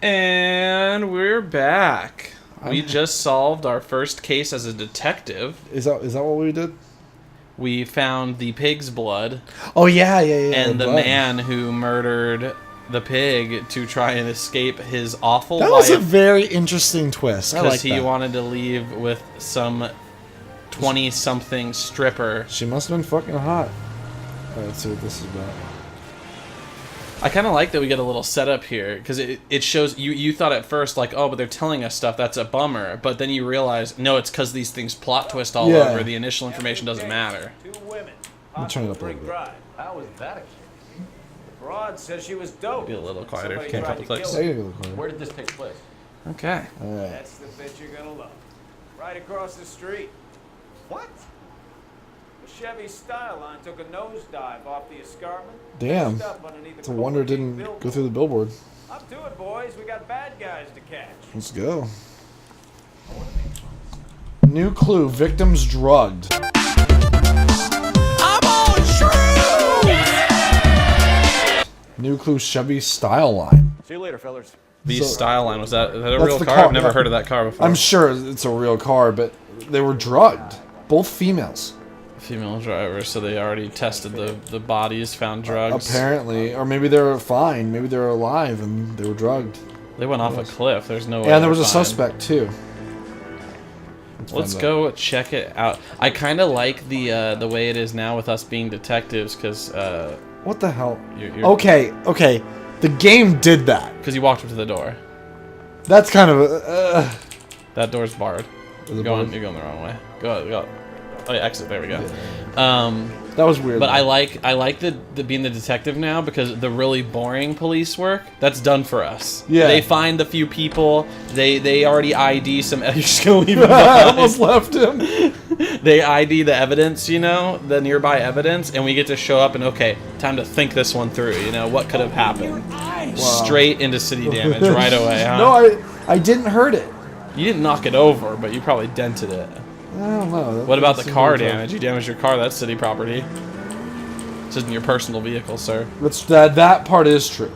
And we're back. We just solved our first case as a detective. Is that what we did? We found the pig's blood. Oh yeah. And the man who murdered the pig to try and escape his awful life. That was a very interesting twist. Because he wanted to leave with some 20-something stripper. She must have been fucking hot. Alright, let's see what this is about. I kind of like that we get a little setup here, because it shows, you thought at first, like, oh, but they're telling us stuff, that's a bummer, but then you realize, no, it's because these things plot twist all over, the initial information doesn't matter. I'll turn it up a little bit. How was that a case? The broad says she was dope. Be a little quieter, can't a couple clicks. Where did this take place? Okay. Alright. That's the bit you're gonna love. Right across the street. What? The Chevy Styline took a nosedive off the escarpment. Damn. It's a wonder it didn't go through the billboard. Up to it, boys. We got bad guys to catch. Let's go. New clue. Victims drugged. I'm on true! New clue. Chevy Styline. See you later, fellas. The Styline, was that a That's real the car? car, I've never yeah. heard of that car before. I'm sure it's a real car, but they were drugged. Both females. Female drivers, so they already tested the bodies, found drugs. Apparently. Or maybe they were fine. Maybe they were alive and they were drugged. They went off a cliff. There's no way. Yeah, and there was a fine. suspect, too. Let's go check it out. I kind of like the way it is now with us being detectives, because what the hell? you're Okay. The game did that. because you walked up to the door. That's kind of That door's barred. Is it You're barred? going the wrong way. Go. Oh yeah, exit. There we go. that was weird. But though. I like the being the detective now, because the really boring police work that's done for us. Yeah. They find the few people. They already ID some. You're just gonna leave him I behind. almost left him. They ID the evidence, the nearby evidence, and we get to show up and, okay, time to think this one through, what could have happened. Wow. Straight into city damage right away, huh? No, I didn't hurt it. You didn't knock it over, but you probably dented it. I don't know. What about the car damage? You damaged your car, that's city property. This isn't your personal vehicle, sir. That part is true.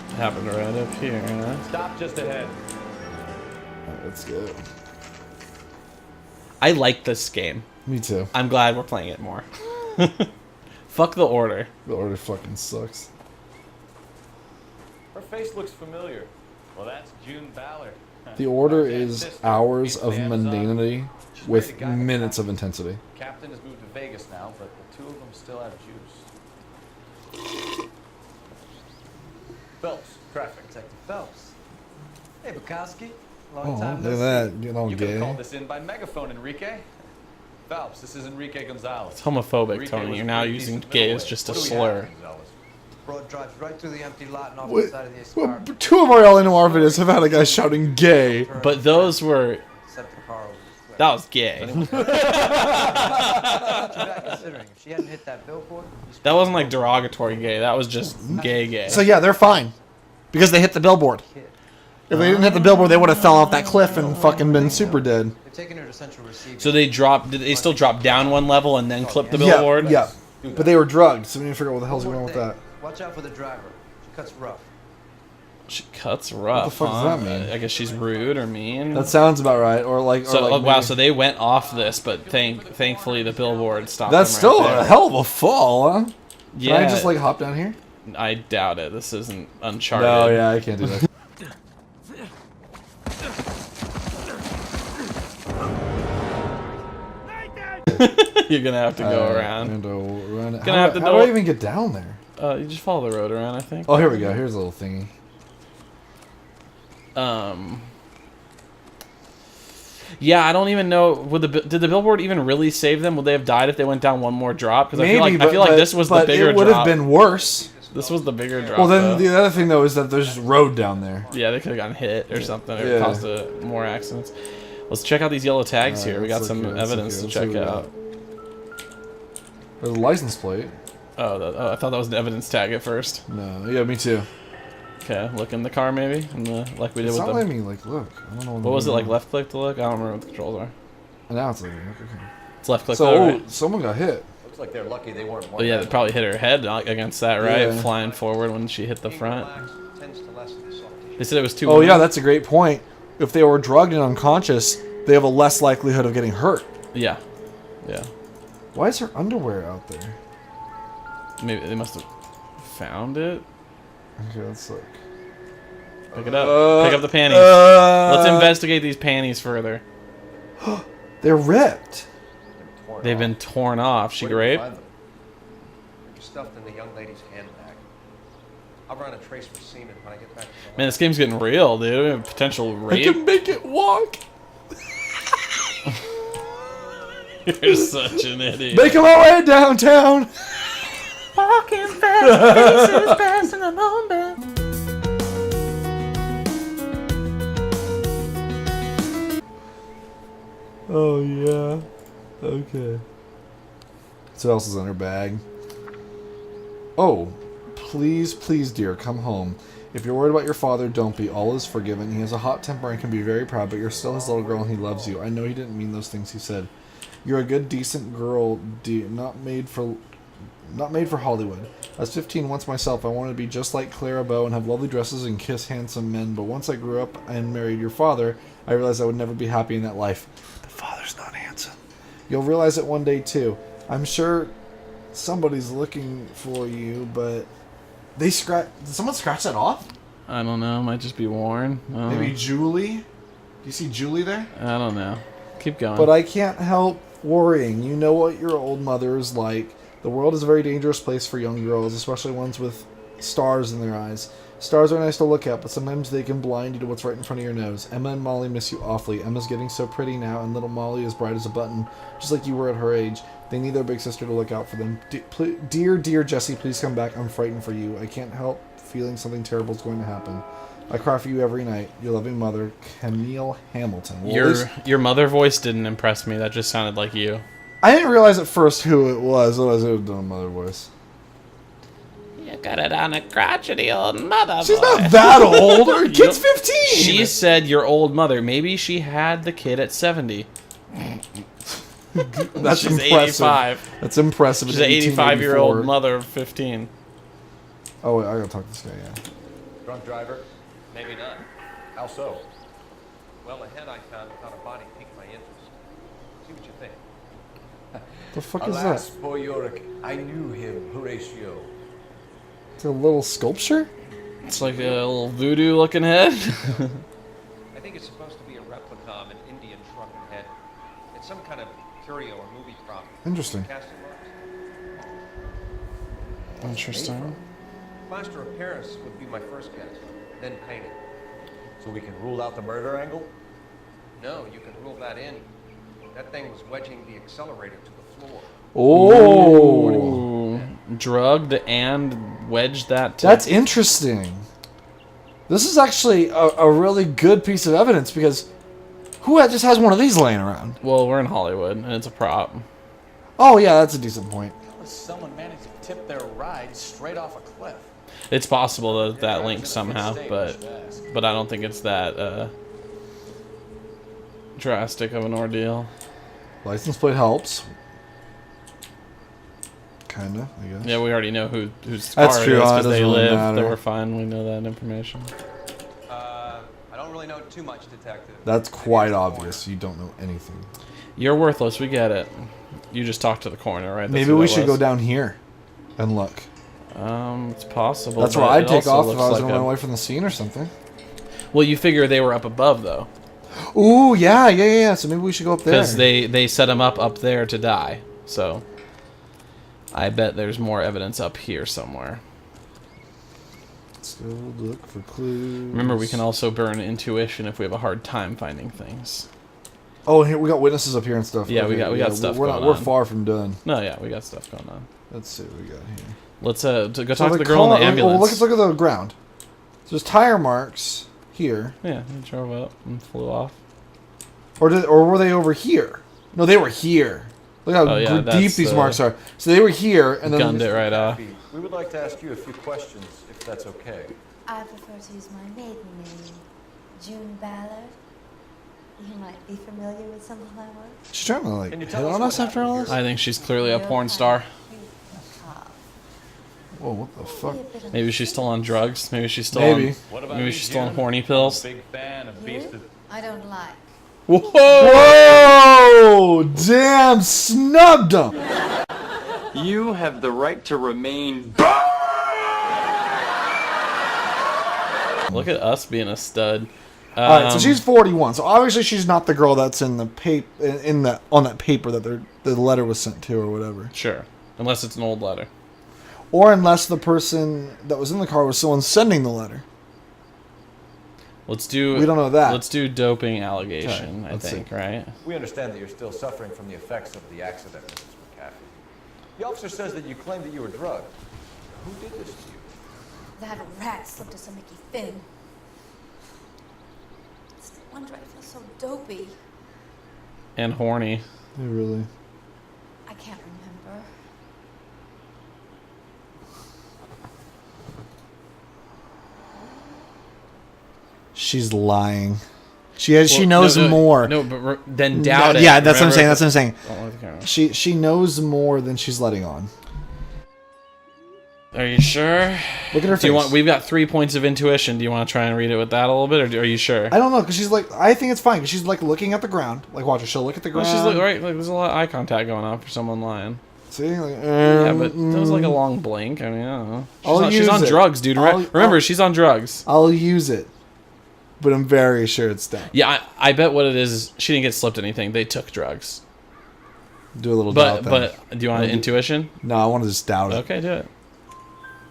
It happened right up here, huh? Stop just ahead. Alright, let's go. I like this game. Me too. I'm glad we're playing it more. Fuck the order. The order fucking sucks. Her face looks familiar. Well, that's June Ballard. The order is hours of mundanity with minutes of intensity. Captain has moved to Vegas now, but the two of them still have juice. Phelps, traffic. Detective Phelps. Hey, Bukowski. Oh, Long time look no at see. that. You know, You could have gay. called this in by megaphone, Enrique. Phelps, this is Enrique Gonzalez. It's homophobic, Enrique Tony. was You're now pretty using decent gay as middleweight. just a What do we slur. have, Gonzalez? Broad drives right through the empty lot and off Wait, the side of the well, escarpment. two of our LNOR videos have had a guy shouting gay. But those were... Except the car was That was gay. Not too bad considering. If she hadn't hit that billboard, That wasn't like derogatory gay. That was just gay. So yeah, they're fine. Because they hit the billboard. If they didn't hit the billboard, they would have fell off that cliff and fucking been super dead. they've taken her to central receiver. So they dropped. Did they still drop down one level and then clip the billboard? Yeah. But they were drugged, so we need to figure out what the hell's going on with that. Watch out for the driver. She cuts rough. She cuts rough. What the fuck does huh? that mean? I guess she's rude or mean. That sounds about right. Or like. So or like wow. maybe- So they went off this, but thankfully the billboard stopped. That's them right still there. a hell of a fall, huh? Yeah. Can I just like hop down here? I doubt it. This isn't Uncharted. No, yeah, I can't do that. You're gonna have to go around. How, have to how do do I it. even get down there? You just follow the road around, I think. Oh, here we go. Here's a little thingy. Yeah, I don't even know. Did the billboard even really save them? Would they have died if they went down one more drop? Because I feel like this was the bigger it would drop. have been worse. This was the bigger drop. Well, then though. the other thing though is that there's road down there. Yeah, they could have gotten hit or something. Or Yeah. caused more accidents. Let's check out these yellow tags here. We got let's some look here, let's evidence to look here, check let's see out. what There's a license plate. Oh, I thought that was an evidence tag at first. No, yeah, me too. Okay, look in the car maybe, like we did It's with not the. letting me like look. I don't know. What was it, like left click to look? I don't remember what the controls are. And now it's letting me look. Okay. It's left click. So though, right? someone got hit. like they're lucky they weren't more. Well, yeah, they probably hit her head against that, right? Yeah. Flying forward when she hit the Being front. relaxed tends to lessen the soft tissue. They said it was too. Oh yeah, that's a great point. If they were drugged and unconscious, they have a less likelihood of getting hurt. Yeah. Yeah. Why is her underwear out there? Maybe they must have found it. Okay, let's look. Pick it up. Pick up the panties. Let's investigate these panties further. They're ripped. They've been torn off. She Where did you raped? find them? They're stuffed in the young lady's handbag. I'll run a trace for semen when I get back to the Man, this game's getting real, dude. We have potential I rape. can make it walk. You're such an idiot. Making my way downtown. Walking fast, faces passing along back. Oh yeah. Okay. So what else is in her bag? Oh, please, please, dear, come home. If you're worried about your father, don't be. All is forgiven. He has a hot temper and can be very proud, but you're still his little girl and he loves you. I know he didn't mean those things he said. You're a good, decent girl, not made for Hollywood. I was 15 once myself. I wanted to be just like Clara Bow and have lovely dresses and kiss handsome men, but once I grew up and married your father, I realized I would never be happy in that life. The father's not handsome. You'll realize it one day, too. I'm sure somebody's looking for you, but... Did someone scratch that off? I don't know. Might just be worn. Maybe Julie? Do you see Julie there? I don't know. Keep going. But I can't help worrying. You know what your old mother is like. The world is a very dangerous place for young girls, especially ones with stars in their eyes. Stars are nice to look at, but sometimes they can blind you to what's right in front of your nose. Emma and Molly miss you awfully. Emma's getting so pretty now, and little Molly is bright as a button, just like you were at her age. They need their big sister to look out for them. Dear Jessie, please come back. I'm frightened for you. I can't help feeling something terrible is going to happen. I cry for you every night. Your loving mother, Camille Hamilton. Well, your mother voice didn't impress me. That just sounded like you. I didn't realize at first who it was. Otherwise, I would have done a mother voice. You got it on a crotchety old mother. She's not that old. Her kid's 15. She said your old mother. Maybe she had the kid at 70. That's She's impressive. 85. That's impressive. She's an 85-year-old mother of 15. Oh, wait, I gotta talk to this guy, yeah. Drunk driver? Maybe not. How so? Well, the head I found without a body piqued my interest. See what you think. The fuck is Alas, that? poor Yorick. I knew him, Horatio. It's a little sculpture? It's like a little voodoo-looking head. I think it's supposed to be a replica of an Indian shrunken head. It's some kind of curio or movie prop. Interesting. Casting marks? Interesting. Plaster of Paris would be my first guess. Then painted. So we can rule out the murder angle? No, you can rule that in. That thing was wedging the accelerator to the floor. Oh. Ooh. Drugged and wedged that. That's interesting. This is actually a really good piece of evidence because who just has one of these laying around? Well, we're in Hollywood, and it's a prop. Oh, yeah, that's a decent point. Someone managed to tip their ride straight off a cliff. It's possible that links somehow, but I don't think it's that drastic of an ordeal. License plate helps. Kinda, I guess. Yeah, we already know whose That's car true. it is It because doesn't they really live. matter. We're fine. We know that information. I don't really know too much, Detective. That's quite obvious. You don't know anything. You're worthless. We get it. You just talked to the coroner, right? That's Maybe who we that should was. go down here and look. It's possible. That's but where I'd it take also off if looks I was like going to run away from the scene or something. Well, you figure they were up above though, Ooh, yeah. So maybe we should go up there. because they set him up there to die. So I bet there's more evidence up here somewhere. Still look for clues. Remember, we can also burn intuition if we have a hard time finding things. Oh, here we got witnesses up here and stuff. Yeah, we got stuff We're going we're on. far from done. No, yeah, we got stuff going on. Let's see what we got here. Let's go So talk to the girl in the car- ambulance. Let's look at the ground. So there's tire marks here, Yeah, he drove up and flew off. or were they over here? No, they were here. Look how Oh, yeah, deep that's these the- marks are. So they were here, and then Gunned it right off. We would like to ask you a few questions, if that's okay. I prefer to use my maiden name, June Ballard. You might be familiar with some of my work. She's trying to like Can you hit tell us on what us after all happened this. I think she's clearly a porn star. Whoa, what the fuck? Maybe she's still on drugs. Maybe she's still Maybe. What on. about Maybe you, she's still on Jim? horny pills. Big fan of You? Beast of... I don't like. Whoa! Damn, snubbed him. You have the right to remain. Look at us being a stud. All right, so she's 41. So obviously she's not the girl that's in the on that paper that the letter was sent to or whatever. Sure, unless it's an old letter. Or unless the person that was in the car was someone sending the letter. Let's do. We don't know that. Let's do doping allegation. Okay, I let's think, see. right? We understand that you're still suffering from the effects of the accident, Mrs. McCaffrey. The officer says that you claimed that you were drugged. Who did this to you? That rat slipped us a Mickey Finn. It's no wonder I feel so dopey. And horny. Yeah, really. I can't remember. She's lying. She knows more. No, but then doubt it. Yeah, that's what I'm saying. Remember? That's what I'm saying. Don't look at the camera. She knows more than she's letting on. Are you sure? Look at her Do you face. want? We've got 3 points of intuition. Do you want to try and read it with that a little bit, or are you sure? I don't know, because she's like, I think it's fine, because she's like looking at the ground. Like, watch her, she'll look at the Well, ground. she's right. Like, there's a lot of eye contact going on for someone lying. See? Like, Yeah, but that was like a long blink. I mean, I don't know. I'll She's use on it. drugs, dude. Remember, she's on drugs. I'll use it. But I'm very sure it's done. Yeah, I bet what it is, she didn't get slipped anything. They took drugs. Do a little doubt But thing. do you want intuition? No, I want to just doubt it. Okay, do it.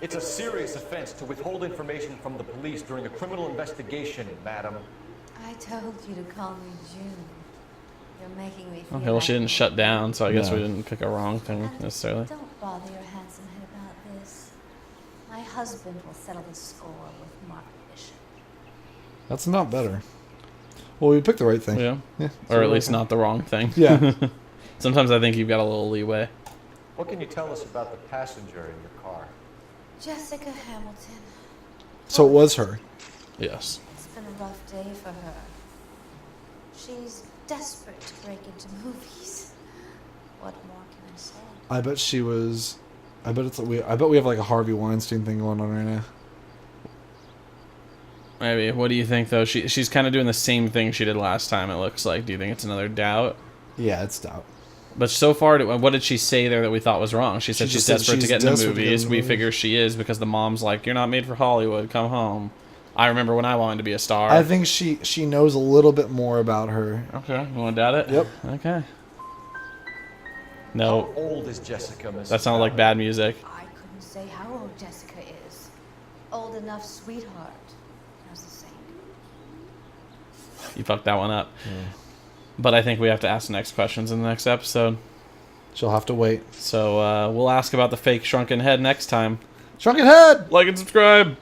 It's a serious offense to withhold information from the police during a criminal investigation, madam. I told you to call me June. You're making me feel Okay, well, she like didn't shut down, so I guess No. we didn't pick a wrong thing And necessarily. Don't bother your handsome head about this. My husband will settle the score with Mark Bishop. That's not better. Well, we picked the right thing. Yeah. Yeah, Or at least not the wrong thing. Yeah. Sometimes I think you've got a little leeway. What can you tell us about the passenger in your car? Jessica Hamilton. So it was her. Yes. It's been a rough day for her. She's desperate to break into movies. What more can I say? I bet she was. I bet we have like a Harvey Weinstein thing going on right now. Maybe. What do you think, though? She's kind of doing the same thing she did last time, it looks like. Do you think it's another doubt? Yeah, it's doubt. But so far, what did she say there that we thought was wrong? She said She she's just said desperate to she's get into desperate to get movies. into We movies. figure she is because the mom's like, you're not made for Hollywood. Come home. I remember when I wanted to be a star. I think she knows a little bit more about her. Okay. You want to doubt it? Yep. Okay. No. How old is Jessica, Mrs. That sounded like bad music. I couldn't say how old Jessica is. Old enough, sweetheart. How's the saying? You fucked that one up. But I think we have to ask the next questions in the next episode. She'll have to wait. So we'll ask about the fake shrunken head next time. Shrunken head! Like and subscribe.